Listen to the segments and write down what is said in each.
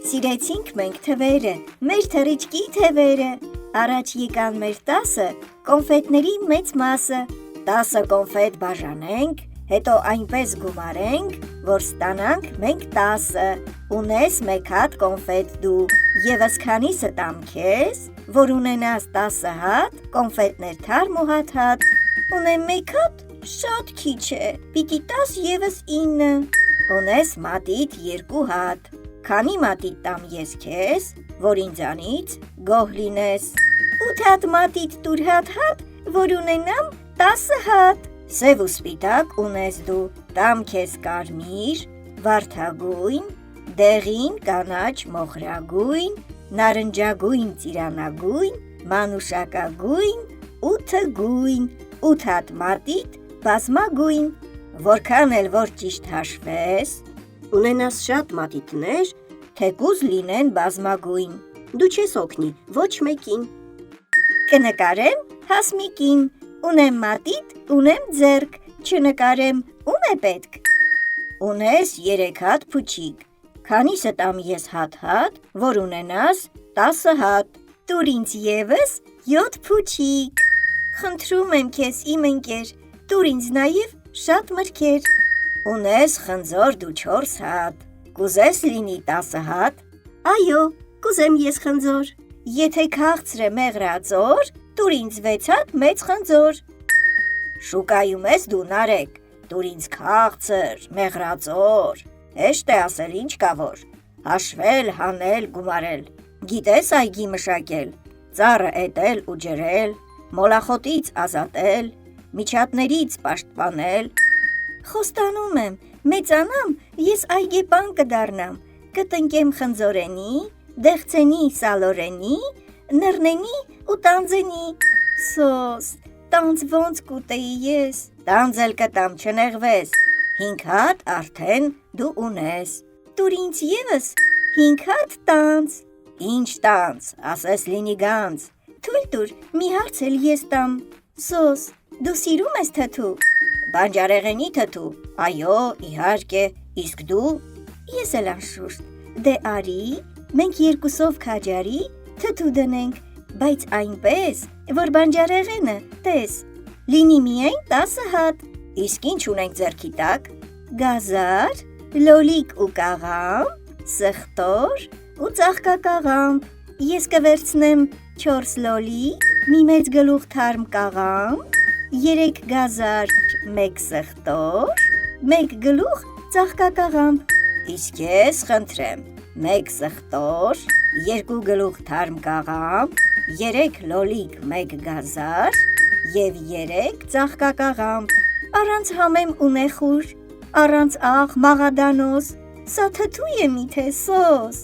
Սիրեցինք մենք թվերը, մեր թռիչքի թևերը, առաջ եկան մեր 10 կոնֆետների մեծ մասը, 10 կոնֆետ բաժանենք, հետո այնպես գումարենք, որ ստանանք մենք 10, ունես մեկ հատ կոնֆետ դու, եվս քանիսը տամ քեզ, որ ունենաս 10 հատ, կոնֆետներ թարմ ու հատ, ունեմ մեկ հատ, շատ քիչ է, պիտի տաս եվս 9, ունես մատիտ 2 հատ, քանի մատիտ տամ ես քեզ, որ ինձանից գոհ լինես, 8 հատ մատիտ տուր հատ, որ ունենամ 10 հատ, սև ու սպիտակ ունես դու, տամ քեզ կարմիր, վարդագույն, դեղին, կանաչ, մոխրագույն, նարնջագույն, ծիրանագույն, մանուշակագույն, 8 գույն, 8 հատ մատիտ, բազմագույն, որքան էլ որ ճիշտ հաշվես, ունենաս շատ մատիտներ, թեկուզ լինեն բազմագույն, դու չես օգնի ոչ մեկին, կնկարեմ հասմիկին, ունեմ մատիտ, ունեմ ձեռք, չնկարեմ ում է պետք, ունես 3 հատ փուչիկ, քանիսը տամ ես հատ, որ ունենաս 10 հատ, տուր ինձ եվս 7 փուչիկ, խնդրում եմ քեզ իմ ընկեր, տուր ինձ նաև շատ մրգեր, ունես խնձոր դու 4 հատ, կուզես լինի 10 հատ, այո, կուզեմ ես խնձոր, եթե քաղցր է մեղրածոր, տուր ինձ 6 հատ մեծ խնձոր, շուկայում ես դու Նարեկ, տուր ինձ քաղցր, մեղրածոր, հեշտ է ասել ինչ կա որ, հաշվել, հանել, գումարել, գիտես այգի մշակել, ծառը էտել ու ջրել, մոլախոտից ազատել, միջատներից պաշտպանել, խոստանում եմ, մեծանամ, ես այգեպան կդառնամ, կտնկեմ խնձորենի, դեղցենի, սալորենի, նռնենի ու տանձենի, սոս, տանձ ոնց կուտեի ես, տանձ էլ կտամ չնեղվես, 5 հատ արդեն դու ունես, տուր ինձ եվս 5 հատ տանձ, ինչ տանձ, ասես լինի գանձ, թույլ տուր մի հարց էլ ես տամ, սոս, դու սիրում ես թթու, բանջարեղենի թթու, այո, իհարկե, իսկ դու, ես էլ անշուշտ, դե արի, մենք երկուսով քաջարի, թթու դնենք, բայց այնպես, որ բանջարեղենը, տես, լինի միայն 10 հատ, իսկ ինչ ունենք ձեռքի տակ, գազար, լոլիկ ու կաղամբ, սխտոր ու ծաղկակաղամբ, ես կվերցնեմ 4 լոլիկ, մի մեծ գլուխ թարմ կաղամբ, 3 գազար, 1 սխտոր, 1 գլուխ ծաղկակաղամբ, իսկ ես խնդրեմ, 1 սխտոր, 2 գլուխ թարմ կաղամբ, 3 լոլիկ 1 գազար և 3 ծաղկակաղամբ, առանց համեմ ու նեխուր, առանց աղ մաղադանոս, սա թթու է միթե սոս,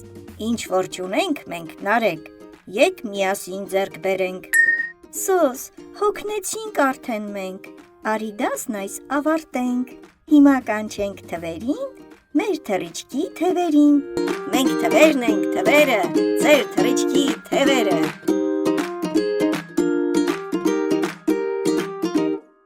ինչ որ չունենք մենք Նարեկ, եկ միասին ձեռք բերենք, սոս, հոգնեցինք արդեն մենք, արի դասն այս ավարտենք, հիմա կանչենք թվերին, մեր թռիչքի թևերին, մենք թվերն ենք թվերը, ձեր թռիչքի թևերը,